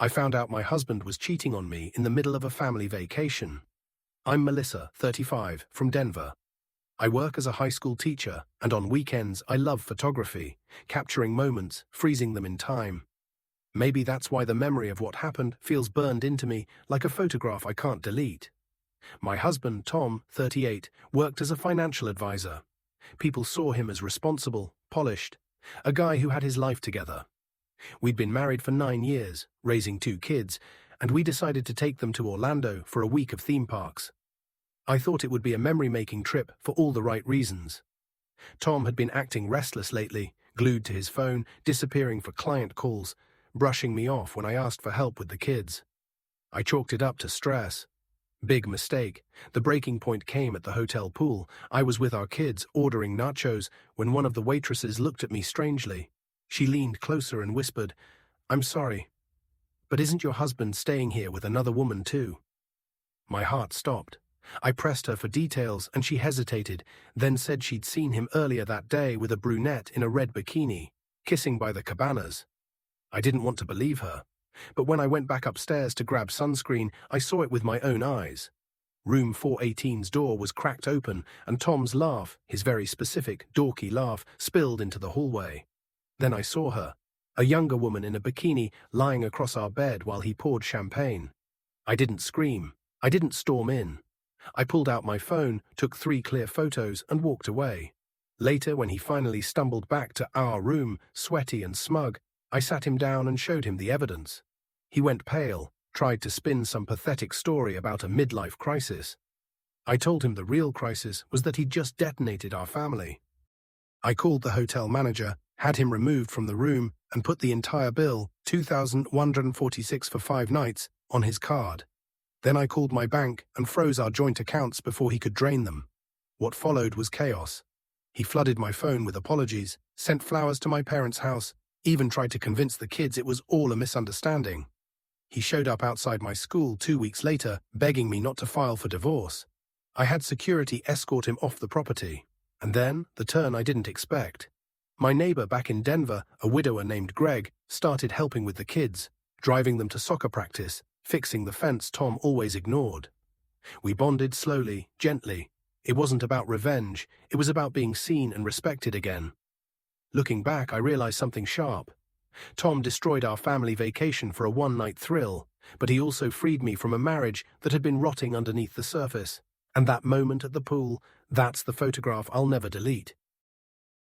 I found out my husband was cheating on me in the middle of a family vacation. I'm Melissa, 35, from Denver. I work as a high school teacher, and on weekends I love photography, capturing moments, freezing them in time. Maybe that's why the memory of what happened feels burned into me like a photograph I can't delete. My husband, Tom, 38, worked as a financial advisor. People saw him as responsible, polished, a guy who had his life together. We'd been married for 9 years, raising 2 kids, and we decided to take them to Orlando for a week of theme parks. I thought it would be a memory-making trip for all the right reasons. Tom had been acting restless lately, glued to his phone, disappearing for client calls, brushing me off when I asked for help with the kids. I chalked it up to stress. Big mistake. The breaking point came at the hotel pool. I was with our kids, ordering nachos, when one of the waitresses looked at me strangely. She leaned closer and whispered, "I'm sorry, but isn't your husband staying here with another woman too?" My heart stopped. I pressed her for details, and she hesitated, then said she'd seen him earlier that day with a brunette in a red bikini, kissing by the cabanas. I didn't want to believe her, but when I went back upstairs to grab sunscreen, I saw it with my own eyes. Room 418's door was cracked open, and Tom's laugh, his very specific, dorky laugh, spilled into the hallway. Then I saw her, a younger woman in a bikini, lying across our bed while he poured champagne. I didn't scream. I didn't storm in. I pulled out my phone, took 3 clear photos, and walked away. Later, when he finally stumbled back to our room, sweaty and smug, I sat him down and showed him the evidence. He went pale, tried to spin some pathetic story about a midlife crisis. I told him the real crisis was that he'd just detonated our family. I called the hotel manager, had him removed from the room, and put the entire bill, $2,146 for 5 nights, on his card. Then I called my bank and froze our joint accounts before he could drain them. What followed was chaos. He flooded my phone with apologies, sent flowers to my parents' house, even tried to convince the kids it was all a misunderstanding. He showed up outside my school 2 weeks later, begging me not to file for divorce. I had security escort him off the property. And then, the turn I didn't expect. My neighbor back in Denver, a widower named Greg, started helping with the kids, driving them to soccer practice, fixing the fence Tom always ignored. We bonded slowly, gently. It wasn't about revenge, it was about being seen and respected again. Looking back, I realized something sharp. Tom destroyed our family vacation for a one-night thrill, but he also freed me from a marriage that had been rotting underneath the surface. And that moment at the pool, that's the photograph I'll never delete.